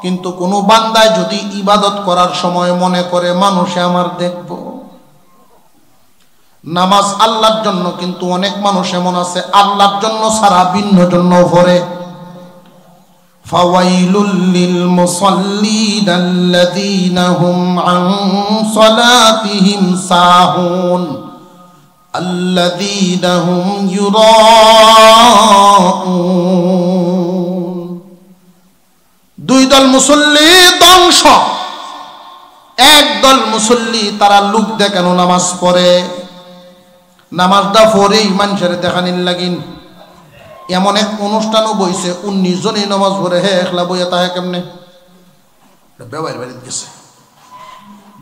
কিন্তু কোনো বান্দায় যদি ইবাদত করার সময় মনে করে মানুষে আমার দেখব, নামাজ আল্লাহর জন্য, কিন্তু অনেক মানুষ এমন আছে আল্লাহর জন্য সারা ভিন্ন জন্য ভরে। ফাওয়াইলুল লিল মুসাল্লিন আল্লাযীনা হুম আন সালাতিহিম সাহুন আল্লাযীনা হুম ইউরাউন। 2 দল মুসল্লি ধ্বংস। এক দল মুসল্লি তারা লোক দেখানো নামাজ পড়ে, নামাজটা পড়েই মানুষের দেখানির লাগিন। এমন এক অনুষ্ঠানও বইছে, 19 জনই নামাজ পড়ে, হে একলা বইয়া তাহে কেমনে? বেওয়াইয়ের বাড়িতে গেছে,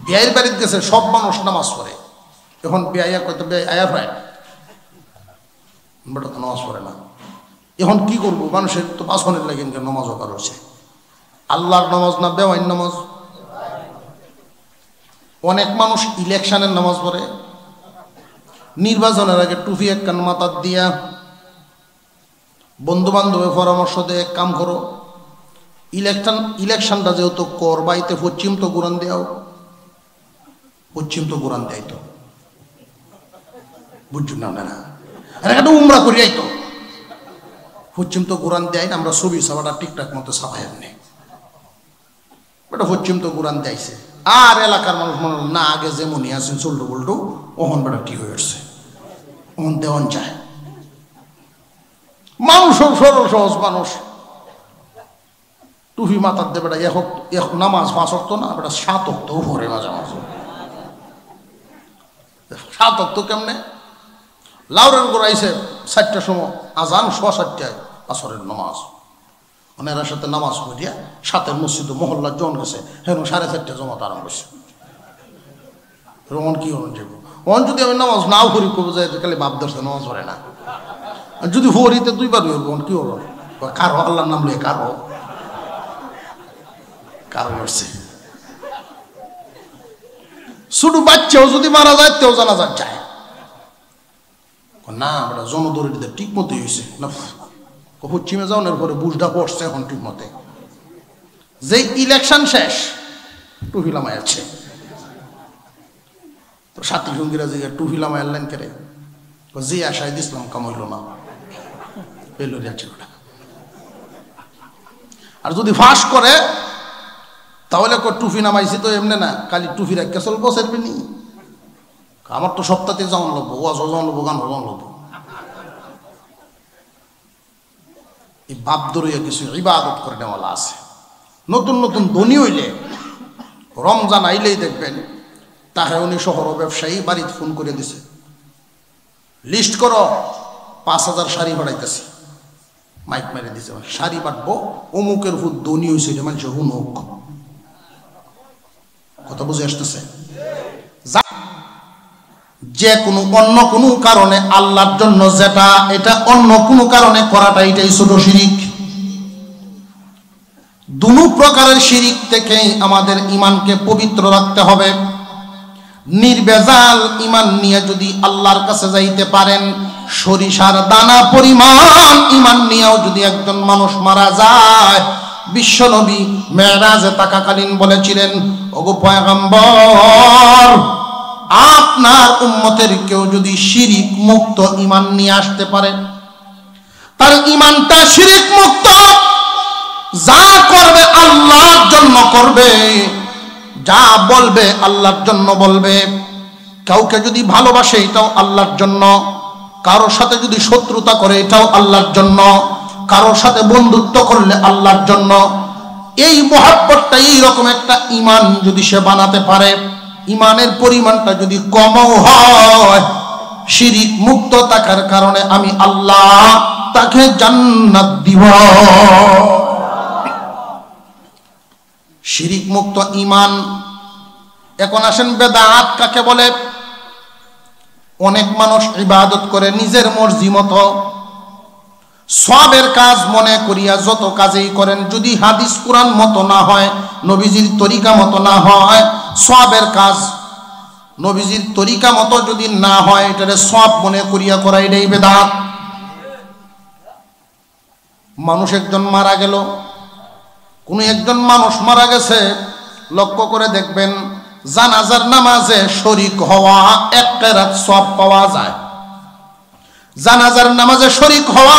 বিয়ের বাড়িতে গেছে, সব মানুষ নামাজ পড়ে। এখন বিয়া কত আয়া হয়, বেটা তো নামাজ পড়ে না। এখন কি করবো? মানুষের তো পাশনের লাগিন নামাজও কারোছে। আল্লাহর নামাজ না বেওয়াইন নামাজ। অনেক মানুষ ইলেকশনের নামাজ পড়ে, নির্বাচনের আগে টুপি এক কান মাথার দিয়া, বন্ধু বান্ধবের পরামর্শ দিয়ে কাম করো। ইলেকশনটা যেহেতু কর বাইতে পশ্চিম তো কোরআন দেও, পশ্চিম তো কোরআন দেয় তো, বুঝছো না? না একটা উমরা করি আইতো, পশ্চিম তো কোরআন দেয় না। আমরা ছবি ছাপাটা ঠিকঠাক মতো ছাপাই নেই, বেটা পশ্চিম তো কোরআন দেয়ছে। আর এলাকার মানুষ মনে না, আগে যেমনই আছেন চল্টু বল্টু, ওহন বেটা ঠিক হয়ে আসছে, ওহন দেওয়ান চায়। মানুষ সরল সহজ মানুষ, টুপি মাথার দে বেটা এক নামাজ 5 ওয়াক্ত না, বেটা 7 ওয়াক্ত উপরে মাঝে মাঝে। 7 ওয়াক্ত কেমনে? লাউরের গোড়া আইসে 4টার সময় আজান, 7:15 আসরের নামাজ। ওনার সাথে নামাজ পড়িয়া সাথে মসজিদ মহল্লার জন গেছে, হেন 4:30 জমাতে আরম্ভ করছে। রমন কি হন যাব? ওন যদি আমি নামাজ নাও করি, করবো যে খালি বাপ ধরছে নামাজ পড়ে না। যদি হরিতে 2 বার হইব, কি হল? কারো আল্লাহর নাম লয়ে কারো কারো করছে। ছোট বাচ্চাও যদি মারা যায়, তেও জানাজা যায় না। বেটা জনদরিদ্রদের ঠিক মতোই হয়েছে না, পশ্চিমে যাওয়ার পরে বুঝটা পড়ছে এখন ঠিক মতে। যে ইলেকশন শেষ, টুপি লামাই আছে তো সাথী সঙ্গীরা যে টুপি লামাই আনলেন কেরে, যে আশায় ইসলাম কামাইল না, পেল যাচ্ছে ওটা। আর যদি ফাঁস করে তাহলে টুপি নামাইছি তো এমনি না, খালি টুপি রাখতে চলবো সেরবিনি। আমার তো সপ্তাহে যাওয়ান লাগবো, ওয়াজও যাওয়ান লাগবো, গানও যাওয়ান লাগবো। এই বাপ দরিয়া কিছু ইবাদত করে নেওয়ালা আছে। নতুন নতুন ধনী হইলে রমজান আইলেই দেখবেন তাহে উনি শহর ব্যবসায়ী বাড়িতে ফোন করে দিছে, লিস্ট করো 5000 শাড়ি বাড়াইতেছি, মাইক মেরে দিছে, শাড়ি বাটবো অমুকের হুদ ধনী হয়েছে, এটা মানুষ হুনুক। কথা বুঝে আসতেছে? যে কোনো অন্য কোনো কারণে আল্লাহর জন্য যেটা, এটা অন্য কোনো কারণে করাটা এটাই ছোট শিরিক। দুনো প্রকারের শিরিক থেকে আমাদের ইমানকে পবিত্র রাখতে হবে। নির্বেজাল ইমান নিয়ে যদি আল্লাহর কাছে যাইতে পারেন, সরিষার দানা পরিমাণ ইমান নিয়েও যদি একজন মানুষ মারা যায়, বিশ্বনবী মেরাজে থাকাকালীন বলেছিলেন, ওগো পয়গম্বর, আপনার উম্মতের কেউ যদি শিরিক মুক্ত ইমান নিয়ে আসতে পারে, তার ইমানটা শিরিক মুক্ত, যা করবে আল্লাহর জন্য করবে, যা বলবে আল্লাহর জন্য বলবে, কাউকে যদি ভালোবাসে এটাও আল্লাহর জন্য, কারোর সাথে যদি শত্রুতা করে এটাও আল্লাহর জন্য, কারোর সাথে বন্ধুত্ব করলে আল্লাহর জন্য। এই মহব্বতটা, এইরকম একটা ইমান যদি সে বানাতে পারে, ইমানের পরিমাণটা যদি কমও হয়, শিরিক মুক্ত থাকার কারণে আমি আল্লাহ তাকে জান্নাত দিব। শিরিক মুক্ত ইমান। এখন আসেন বেদাত কাকে বলে? অনেক মানুষ ইবাদত করে নিজের মর্জি মতো, সবের কাজ মনে করিয়া যত কাজেই করেন, যদি হাদিস কুরআন মতো না হয়, নবীজির তরিকা মতো না হয়, সবের কাজ নবীজির তরিকা মতো যদি না হয়, এটারে সব মনে করিয়া করা, এটাই বেদাত। মানুষ একজন মারা গেল, কোনো একজন মানুষ মারা গেছে, লক্ষ্য করে দেখবেন জানাজার নামাজে শরীক হওয়া 1 কেরাত সওয়াব পাওয়া যায়। জানাজার নামাজে শরীক হওয়া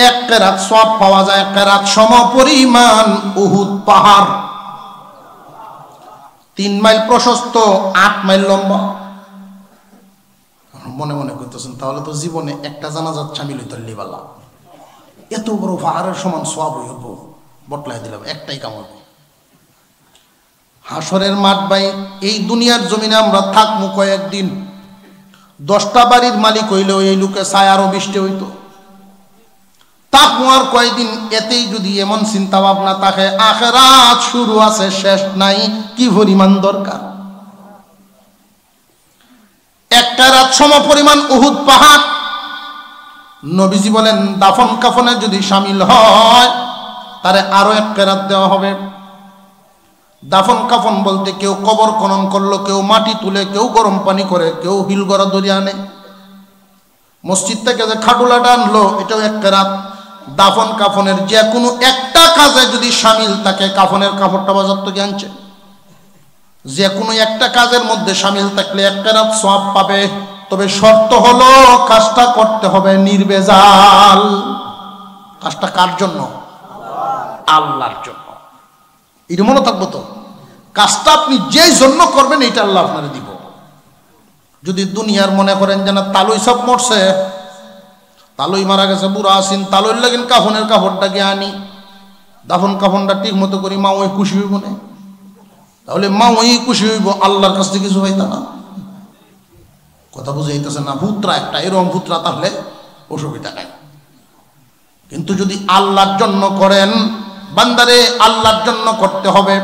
1 কেরাত সওয়াব পাওয়া যায়। কেরাত সমপরিমাণ উহুদ পাহাড়, 3 মাইল প্রশস্ত, 8 মাইল লম্বা। মনে মনে করতেছেন তাহলে তো জীবনে একটা জানাজাত শামিল হইতে লিবালা, এত বড় পাহাড়ের সমান সওয়াব হইব, বটলাই দিলাম, একটাই কামড়। হাসরের মাঠ ভাই, এই দুনিয়ার জমিনে আমরা থাকবো কয়েকদিন, 10টা বাড়ির মালিক হইলেও এই লোকে ছায় আরো 20টা হইতো। থাকবো আর কয়েকদিন, এতেই যদি এমন চিন্তা ভাবনা থাকে আখিরাত শুরু আছে শেষ নাই, কি পরিমাণ দরকার। 1 কেরাত সমপরিমাণ উহুদ পাহাড়। নবীজি বলেন দাফন কাফনে যদি শামিল হয়, তারে আরো 1 কেরাত দেওয়া হবে। দাফন কাফন বলতে কেউ কবর খনন করলো, কেউ মাটি তুলে, কেউ গরম পানি করে, কেউ হিল গড়া দরিয়া আনে, মসজিদ থেকে যে খাটুলাটা আনলো, এটাও 1 কেরাত। দাফন কাফনের যে কোনো একটা কাজে যদি শামিল থাকে, কাফনের কাপড়টা বাজার থেকে আনছে, যে কোনো একটা কাজের মধ্যে শামিল থাকলে 1 কেরাত সওয়াব পাবে। তবে শর্ত হলো কাজটা করতে হবে নির্বেজাল। কাজটা কার জন্য? আল্লাহর জন্য। এটা মনে থাকবো তো, কাজটা আপনি যেই জন্য করবেন এটা আল্লাহ আপনারে দিব। যদি দুনিয়ার মনে করেন যেন তালুই সব মরছে, তালুই মারা গেছে, বুড়া আসিন, তালুই লাগেন কাফনের কাপড়টাকে আনি, দাফন কাফনটা ঠিক মতো করি, মা ওই খুশি হইব না? তাহলে মা ওই খুশি হইব, আল্লাহর কাছ থেকে কিছু হইতা না। কথা বুঝে যাইতেছে না? পুত্রা একটা এরকম পুত্রা তাহলে অসুবিধা নাই। কিন্তু যদি আল্লাহর জন্য করেন, বান্দারে আল্লাহর জন্য করতে হবে।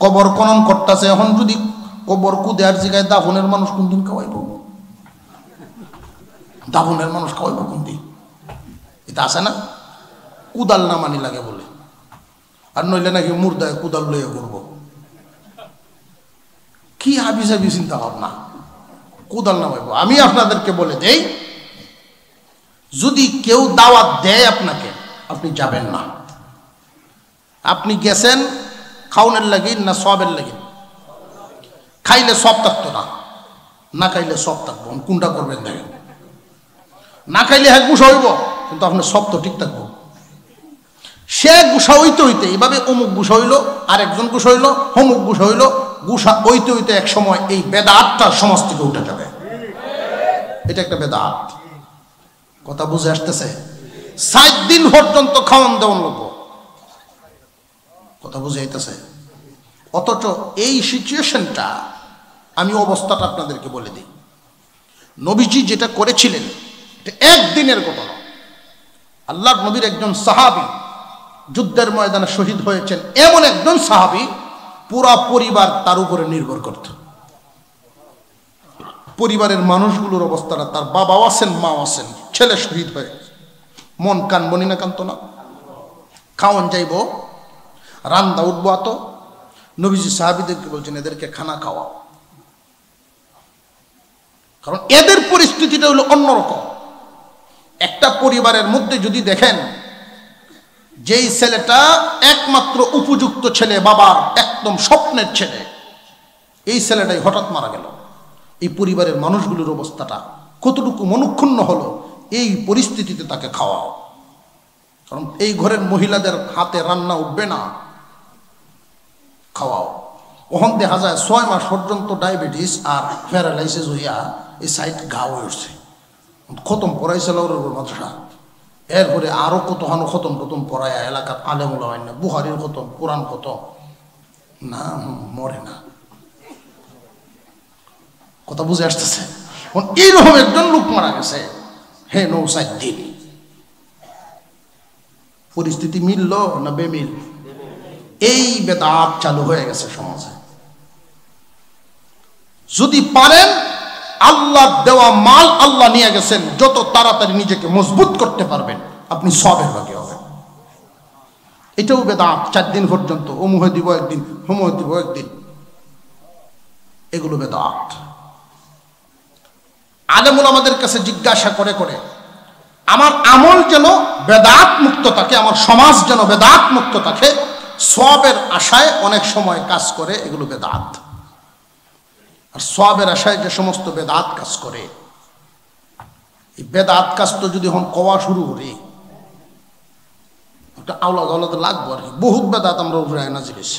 কবর খনন করতেছে, এখন যদি কবর কুদার জায়গায় দাফনের মানুষ কোনদিন খাওয়াইব? দাফনের মানুষ খাওয়াইব কোনদিন? এটা আছে না, কুদাল না মানি লাগে বলে, আর নইলে নাকি মুর্দায় কুদাল লইয়া করবো। কি হাবি সাবি চিন্তা ভাবনা, কুদাল নামাইব। আমি আপনাদেরকে বলে দেই, যদি কেউ দাওয়াত দেয় আপনাকে, আপনি যাবেন না। আপনি গেছেন খাওনের লাগি না সবের লাগি? খাইলে সব থাকতো না, না খাইলে সব থাকবো। কোনটা করবেন দেখেন। না খাইলে হ্যাঁ গুসা হইব, কিন্তু আপনার সব তো ঠিক থাকবো। সে গুসা হইতে হইতে এইভাবে অমুক গুসা হইলো, আর একজন গুসা হইলো, অমুক গুসা হইলো, গুসা হইতে হইতে এক সময় এই বেদাতটা সমাজ থেকে উঠে যাবে। এটা একটা বেদাত। কথা বুঝে আসতেছে? 7 দিন পর্যন্ত খাওয়ান দেওয়ান লাগবো। কথা বুঝাইতেছে? অথচ এই সিচুয়েশনটা, আমি অবস্থাটা আপনাদেরকে বলে দিই। নবীজি যেটা করেছিলেন এটা একদিনের ঘটনা। আল্লাহর নবীর একজন সাহাবী যুদ্ধের ময়দানে শহীদ হয়েছেন, এমন একজন সাহাবী পুরা পরিবার তার উপরে নির্ভর করত। পরিবারের মানুষগুলোর অবস্থাটা, তার বাবাও আছেন, মাও আছেন, ছেলে শহীদ হয়ে মন কানবনি না, কান্ত না? খাওয়ান যাইব, রান্দা উঠবো, এত নবীজি সাহাবীদেরকে বলছেন এদেরকে খানা খাওয়াও, কারণ এদের পরিস্থিতিটা হলো অন্যরকম। একটা পরিবারের মধ্যে যদি দেখেন যেই ছেলেটা একমাত্র উপযুক্ত ছেলে, বাবার একদম স্বপ্নের ছেলে, এই ছেলেটাই হঠাৎ মারা গেল, এই পরিবারের মানুষগুলোর অবস্থাটা কতটুকু মনক্ষুণ্ণ হলো। এই পরিস্থিতিতে তাকে খাওয়াও, কারণ এই ঘরের মহিলাদের হাতে রান্না উঠবে না, খাওয়াও। ওখান দেখা যায় 6 মাস পর্যন্ত ডায়াবেটিস আর প্যারালাইসিস হইয়া এই সাইড ঘা হয়ে উঠছে। খতম পড়াইছিল ওর মাদ্রাসা, এরপরে আরো কতখানো খতম টতম পড়ায় এলাকার আলেমুলা হয় না, বুহারির খতম, কোরআন খতম না, মরে না। কথা বুঝে আসতেছে? এইরকম একজন লোক মারা গেছে, হে 9 দিন। পরিস্থিতি মিলল না বেমিল? এই বেদাত চালু হয়ে গেছে সমাজে। যদি পারেন, আল্লাহ দেওয়া মাল আল্লাহ নিয়ে গেছেন, যত তাড়াতাড়ি নিজেকে মজবুত করতে পারবেন আপনি সবের ভাগে হবেন। এটাও বেদাত। 4 দিন পর্যন্ত অমুহে দিব একদিন, হুমুহে দিব একদিন, এগুলো বেদাত। আলেমুল আমাদের কাছে জিজ্ঞাসা করে করে আমার আমল যেন বেদাত মুক্ত থাকে, আমার সমাজ যেন বেদাত মুক্ত থাকে, সওয়াবের আশায় অনেক সময় কাজ করে, এগুলো বেদাত। আর সওয়াবের আশায় যে সমস্ত বেদাত কাজ করে, এই বেদাত কাজ তো যদি এখন কওয়া শুরু করি, একটা আওলাদ আওলাদ লাগবো আর কি। বহুত বেদাত আমরা উপরে আয়না জিনিস,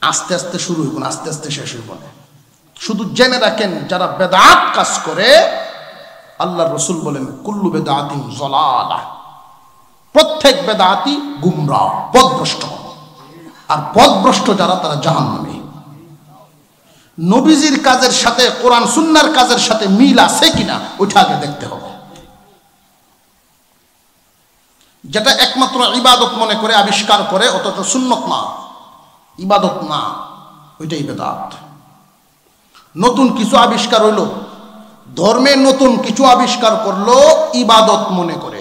আস্তে আস্তে শুরু হইব না, আস্তে আস্তে শেষ হইব না। শুধু জেনে রাখেন, যারা বেদাত কাজ করে, আল্লাহর রাসূল বলেন কুল্লু বেদাতিন যালালাহ, প্রত্যেক বেদাতি গুমরাহ, পথভ্রষ্ট। আর পথভ্রষ্ট যারা, তারা জাহান্নামী। নবীজির কাজের সাথে কোরআন সুন্নাহর কাজের সাথে মিল আছে কিনা ওইটা আগে দেখতে হবে। যেটা একমাত্র ইবাদত মনে করে আবিষ্কার করে, অথচ সুন্নত না, ইবাদত না, ওইটাই বেদাত। নতুন কিছু আবিষ্কার হইল, ধর্মে নতুন কিছু আবিষ্কার করলো, ইবাদত মনে করে।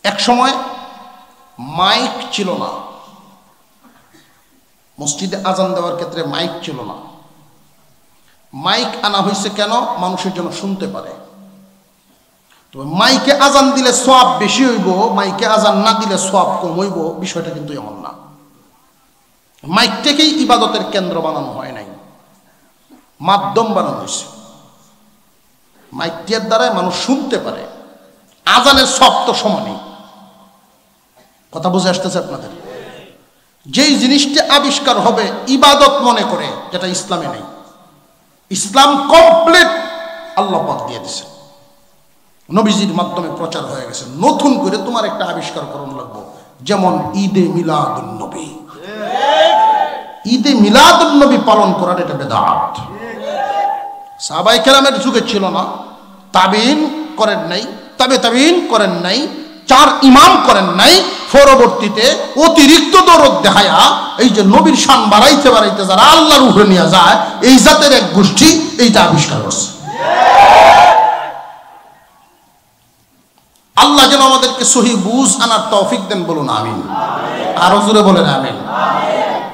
এক সময় মাইক ছিল না, মসজিদে আজান দেওয়ার ক্ষেত্রে মাইক ছিল না। মাইক আনা হয়েছে কেন? মানুষের জন্য শুনতে পারে। তবে মাইকে আজান দিলে সওয়াব বেশি হইব, মাইকে আজান না দিলে সওয়াব কম হইব, বিষয়টা কিন্তু এমন না। মাইকটাকেই ইবাদতের কেন্দ্র বানানো হয় নাই, মাধ্যম বানানো হয়েছে। মাইকটির দ্বারাই মানুষ শুনতে পারে, আজানের সওয়াব তো সমানই। কথা বুঝে আসতেছে আপনাদের? যেই জিনিসটা আবিষ্কার হবে ইবাদত মনে করে, যেটা ইসলামে নেই। ইসলাম কমপ্লিট আল্লাহ পাক দিয়ে দিয়েছে, নবীজির মাধ্যমে প্রচার হয়ে গেছে। নতুন করে তোমার একটা আবিষ্কার করুন লাগবো, যেমন ঈদে মিলাদুন নবী। ঈদে মিলাদুন নবী পালন করার এটা বেদাত। সাহাবায়ে কেরামের যুগে ছিল না, তাবিঈন করেন নাই, তাবিঈন করেন নাই, 4 ইমাম করেন নাই। পরবর্তীতে অতিরিক্ত দরদ দেখায়া এই যে নবীর শান বাড়াইতে বাড়াইতে যারা আল্লাহর উপরে নিয়ে যায়, এই জাতের এক গোষ্ঠী এইটা আবিষ্কার করছে। আল্লাহ যেন আমাদেরকে সহি বুঝ আনার তৌফিক দেন, বলুন আমিন। আরো জোরে বলেন আমিন।